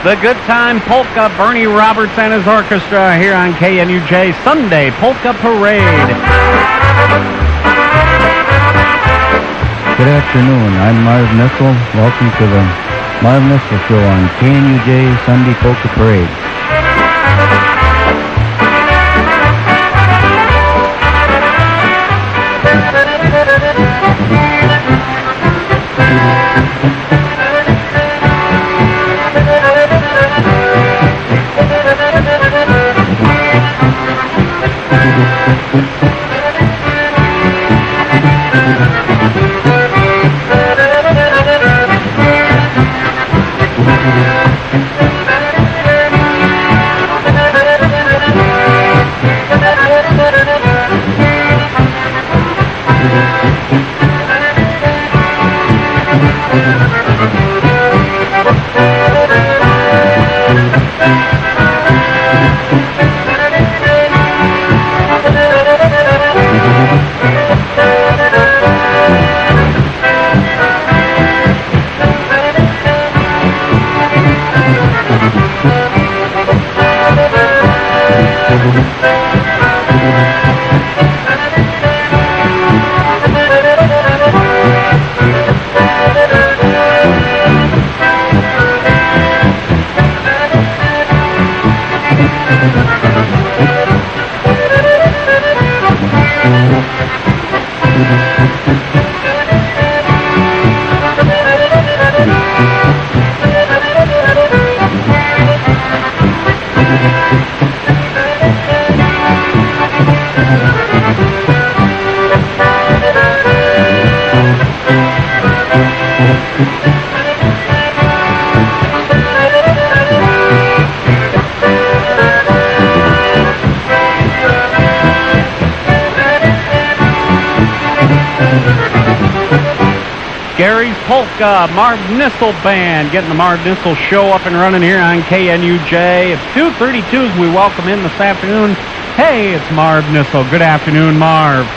The Good Time Polka, Bernie Roberts and his orchestra here on KNUJ Sunday Polka Parade. Good afternoon. I'm Marv Nissle. Welcome to the Marv Nissle Show on KNUJ Sunday Polka Parade. Gary's Polka, Marv Nissle Band, getting the Marv Nissle Show up and running here on KNUJ. It's 2:32 as we welcome in this afternoon. Hey, it's Marv Nissle. Good afternoon, Marv.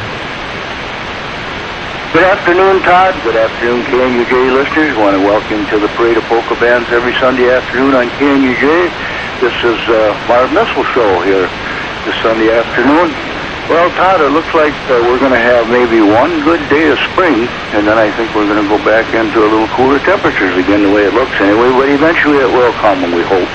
Good afternoon, Todd. Good afternoon, KNUJ listeners. I want to welcome you to the Parade of Polka Bands every Sunday afternoon on KNUJ. This is Marv Nissle Show here this Sunday afternoon. Well, Todd, it looks like we're going to have maybe one good day of spring, and then I think we're going to go back into a little cooler temperatures again, the way it looks anyway, but eventually it will come, and we hope.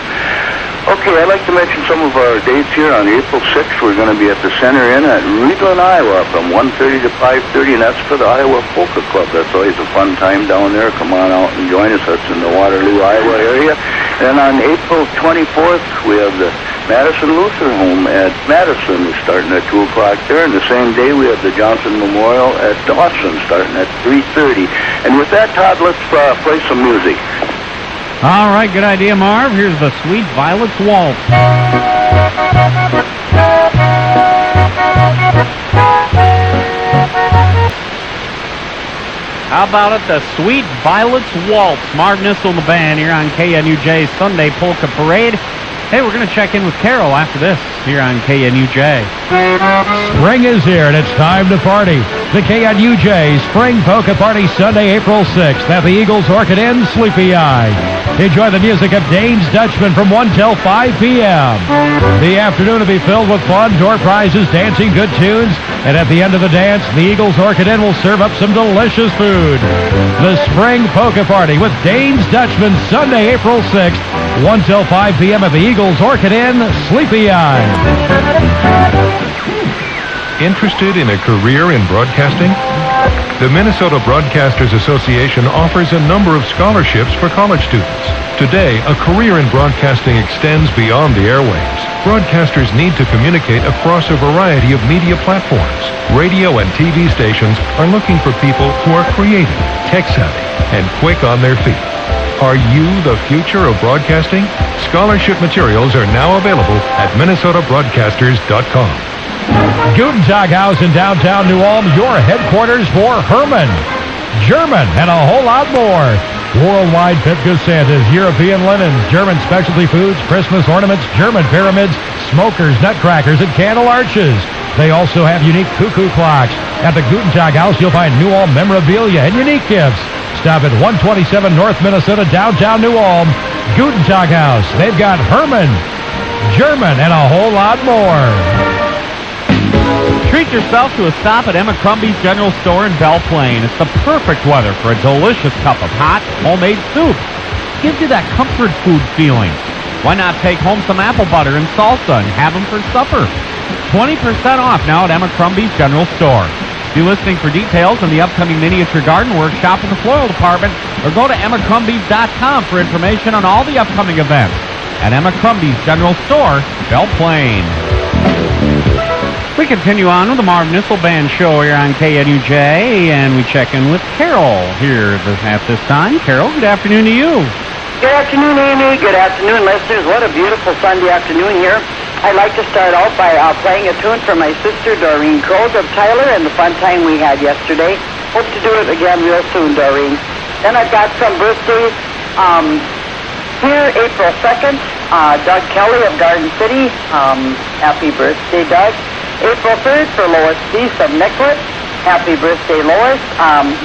Okay, I'd like to mention some of our dates here. On April 6th, we're going to be at the Center Inn at Reedland, Iowa from 1:30 to 5:30, and that's for the Iowa Polka Club. That's always a fun time down there. Come on out and join us. That's in the Waterloo, Iowa area. And on April 24th, we have the Madison Lutheran Home at Madison. We're starting at 2 o'clock there. And the same day, we have the Johnson Memorial at Dawson starting at 3:30. And with that, Todd, let's play some music. All right, good idea, Marv. Here's the Sweet Violets Waltz. How about it, the Sweet Violets Waltz? Marv Nissle and the band here on KNUJ Sunday Polka Parade. Hey, we're going to check in with Carol after this here on KNUJ. Spring is here, and it's time to party. The KNUJ Spring Polka Party Sunday, April 6th at the Eagles Orchid Inn, Sleepy Eye. Enjoy the music of Dane's Dutchman from 1 till 5 p.m. The afternoon will be filled with fun, door prizes, dancing, good tunes, and at the end of the dance, the Eagles Orchid Inn will serve up some delicious food. The Spring Polka Party with Dane's Dutchman, Sunday, April 6th, 1 till 5 p.m. at the Eagles Orchid Inn, Sleepy Eye. Interested in a career in broadcasting? The Minnesota Broadcasters Association offers a number of scholarships for college students. Today, a career in broadcasting extends beyond the airwaves. Broadcasters need to communicate across a variety of media platforms. Radio and TV stations are looking for people who are creative, tech-savvy, and quick on their feet. Are you the future of broadcasting? Scholarship materials are now available at minnesotabroadcasters.com. Guten Tag House in downtown New Ulm, your headquarters for Herman, German, and a whole lot more. Worldwide Pipka Santas, European linens, German specialty foods, Christmas ornaments, German pyramids, smokers, nutcrackers, and candle arches. They also have unique cuckoo clocks. At the Guten Tag House, you'll find New Ulm memorabilia and unique gifts. Stop at 127 North Minnesota, downtown New Ulm. Gutentag House. They've got Herman, German, and a whole lot more. Treat yourself to a stop at Emma Crumby's General Store in Belle Plaine. It's the perfect weather for a delicious cup of hot, homemade soup. Gives you that comfort food feeling. Why not take home some apple butter and salsa and have them for supper? 20% off now at Emma Crumby's General Store. Be listening for details on the upcoming miniature garden workshop in the floral department, or go to EmmaCrumby's.com for information on all the upcoming events at Emma Crumby's General Store, Belle Plaine. We continue on with the Marv Nissle Band show here on KNUJ, and we check in with Carol here at this time. Carol, good afternoon to you. Good afternoon, Amy. Good afternoon, listeners. What a beautiful Sunday afternoon here. I'd like to start out by playing a tune for my sister, Doreen Crows of Tyler, and the fun time we had yesterday. Hope to do it again real soon, Doreen. Then I've got some birthdays. Here, April 2nd, Doug Kelly of Garden City. Happy birthday, Doug. April 3rd for Lois Cease of Nicollet. Happy birthday, Lois.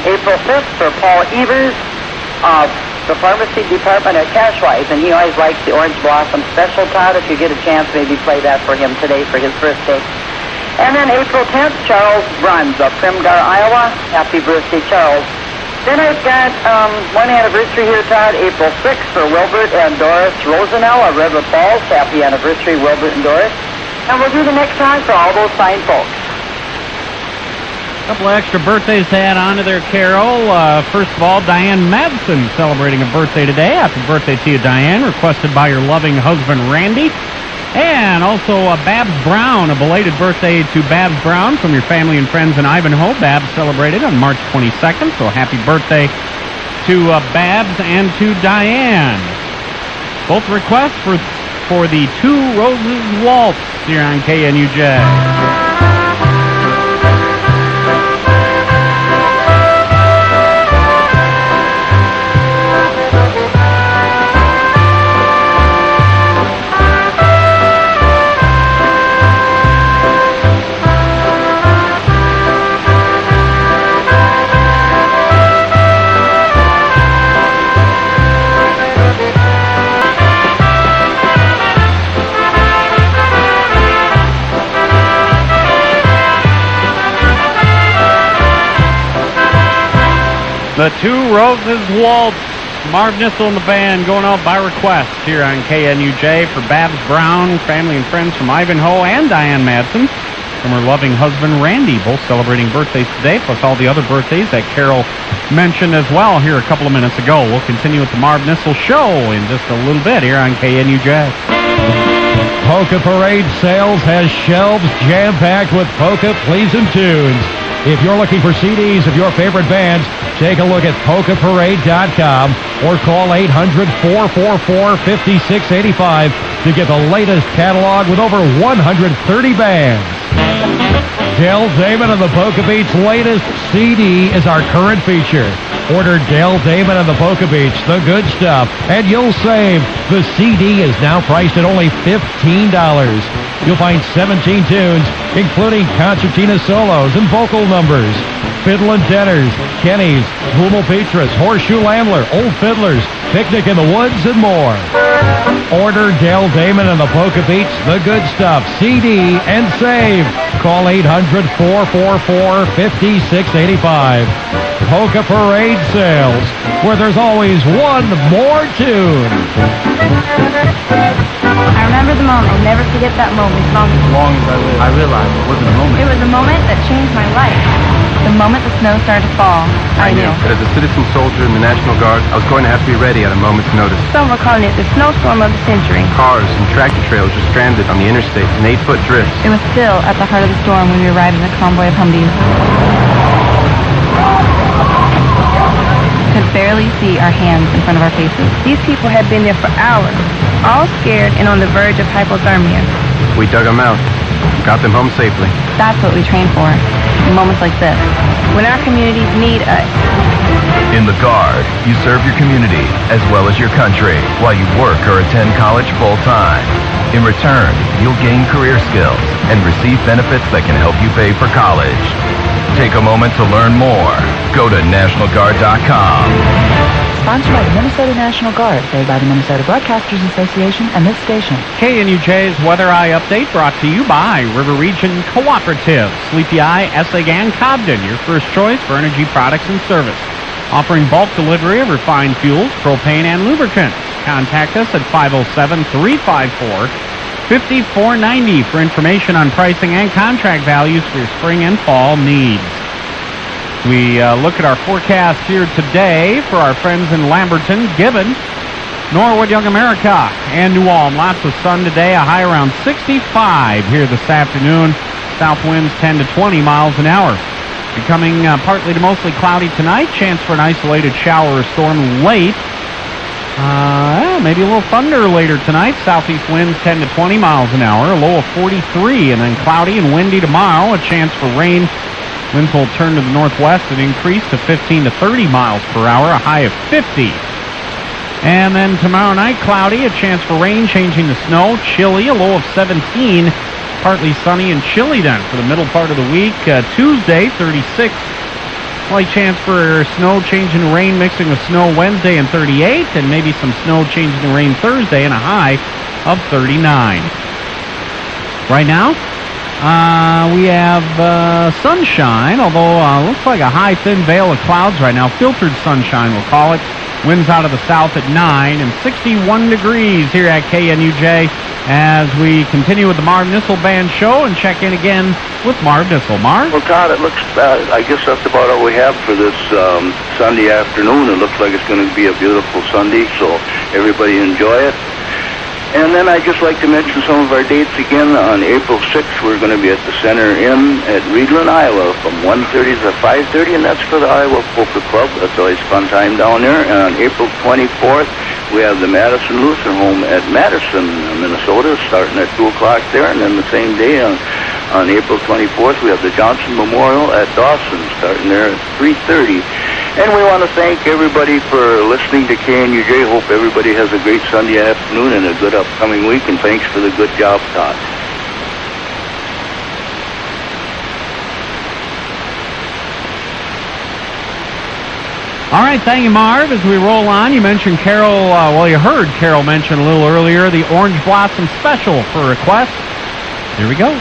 April 5th for Paul Evers of the pharmacy department at Cashwise, and he always likes the Orange Blossom Special. Todd, if you get a chance, maybe play that for him today for his birthday. And then April 10th, Charles Bruns of Primgar, Iowa. Happy birthday, Charles. Then I've got one anniversary here, Todd, April 6th for Wilbert and Doris Rosenell of River Falls. Happy anniversary, Wilbert and Doris. And we'll do the next song for all those fine folks. A couple of extra birthdays to add on to there, Carol. First of all, Diane Madsen celebrating a birthday today. Happy birthday to you, Diane, requested by your loving husband, Randy. And also Babs Brown, a belated birthday to Babs Brown from your family and friends in Ivanhoe. Babs celebrated on March 22nd, so happy birthday to Babs and to Diane. Both requests for the Two Roses Waltz here on KNUJ. The Two Roses Waltz. Marv Nissle and the band going out by request here on KNUJ for Babs Brown, family and friends from Ivanhoe, and Diane Madsen from her loving husband, Randy, both celebrating birthdays today, plus all the other birthdays that Carol mentioned as well here a couple of minutes ago. We'll continue with the Marv Nissle Show in just a little bit here on KNUJ. Polka Parade Sales has shelves jam-packed with polka pleasing tunes. If you're looking for CDs of your favorite bands, take a look at polkaparade.com or call 800-444-5685 to get the latest catalog with over 130 bands. Dale Damon and the Polka Beats' latest CD is our current feature. Order Dale Damon and the Polka Beats, the good stuff, and you'll save. The CD is now priced at only $15. You'll find 17 tunes, including concertina solos and vocal numbers, fiddle and tenors, Kenny's, Hummel Petrus, Horseshoe Landler, Old Fiddlers, Picnic in the Woods, and more. Order Dale Damon and the Polka Beats, the good stuff, CD, and save. Call 800-444-5685. Polka Parade Sales, where there's always one more tune. I remember the moment. I'll never forget that moment as long as I live. I realized it wasn't a moment. It was a moment that changed my life. The moment the snow started to fall, I knew. But as a citizen soldier in the National Guard, I was going to have to be ready at a moment's notice. Some were calling it the snowstorm of the century. Cars and tractor trailers were stranded on the interstate in 8-foot drifts. It was still at the heart of the storm when we arrived in a convoy of Humvees. Could barely see our hands in front of our faces. These people had been there for hours, all scared and on the verge of hypothermia. We dug them out, got them home safely. That's what we train for, in moments like this, when our communities need us. In the Guard, you serve your community as well as your country while you work or attend college full-time. In return, you'll gain career skills and receive benefits that can help you pay for college. Take a moment to learn more. Go to NationalGuard.com. Sponsored by the Minnesota National Guard, paid by the Minnesota Broadcasters Association and this station. KNUJ's Weather Eye Update brought to you by River Region Cooperative, Sleepy Eye, Essig, and Cobden, your first choice for energy products and service. Offering bulk delivery of refined fuels, propane, and lubricants. Contact us at 507-354-5490 for information on pricing and contract values for your spring and fall needs. We look at our forecast here today for our friends in Lamberton, Gibbon, Norwood, Young America, and New Ulm. Lots of sun today, a high around 65 here this afternoon. South winds 10 to 20 miles an hour. Becoming partly to mostly cloudy tonight. Chance for an isolated shower or storm late. Maybe a little thunder later tonight. Southeast winds 10 to 20 miles an hour. A low of 43, and then cloudy and windy tomorrow. A chance for rain. Winds will turn to the northwest and increase to 15 to 30 miles per hour, a high of 50. And then tomorrow night, cloudy, a chance for rain, changing to snow, chilly, a low of 17. Partly sunny and chilly then for the middle part of the week. Tuesday, 36. Slight chance for snow changing to rain, mixing with snow Wednesday, and 38. And maybe some snow changing to rain Thursday, and a high of 39. Right now, we have sunshine, although looks like a high, thin veil of clouds right now. Filtered sunshine, we'll call it. Winds out of the south at 9 and 61 degrees here at KNUJ as we continue with the Marv Nissle Band show and check in again with Marv Nissle. Marv? Well, Todd, it looks, I guess that's about all we have for this Sunday afternoon. It looks like it's going to be a beautiful Sunday, so everybody enjoy it. And then I'd just like to mention some of our dates again. On April 6th, we're going to be at the Center Inn at Reedland, Iowa from 1:30 to 5:30, and that's for the Iowa Poker Club. That's always a fun time down there. And on April 24th, we have the Madison Lutheran Home at Madison, Minnesota, starting at 2 o'clock there. And then the same day, on April 24th, we have the Johnson Memorial at Dawson, starting there at 3:30. And we want to thank everybody for listening to KNUJ. Hope everybody has a great Sunday afternoon and a good upcoming week, and thanks for the good job, Todd. All right, thank you, Marv. As we roll on, you mentioned Carol, you heard Carol mention a little earlier the Orange Blossom Special for request. Here we go.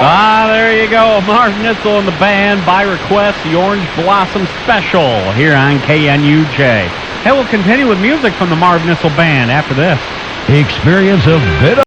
There you go. Marv Nissle and the band, by request, the Orange Blossom Special here on KNUJ. Hey, we'll continue with music from the Marv Nissle Band after this. Experience a bit of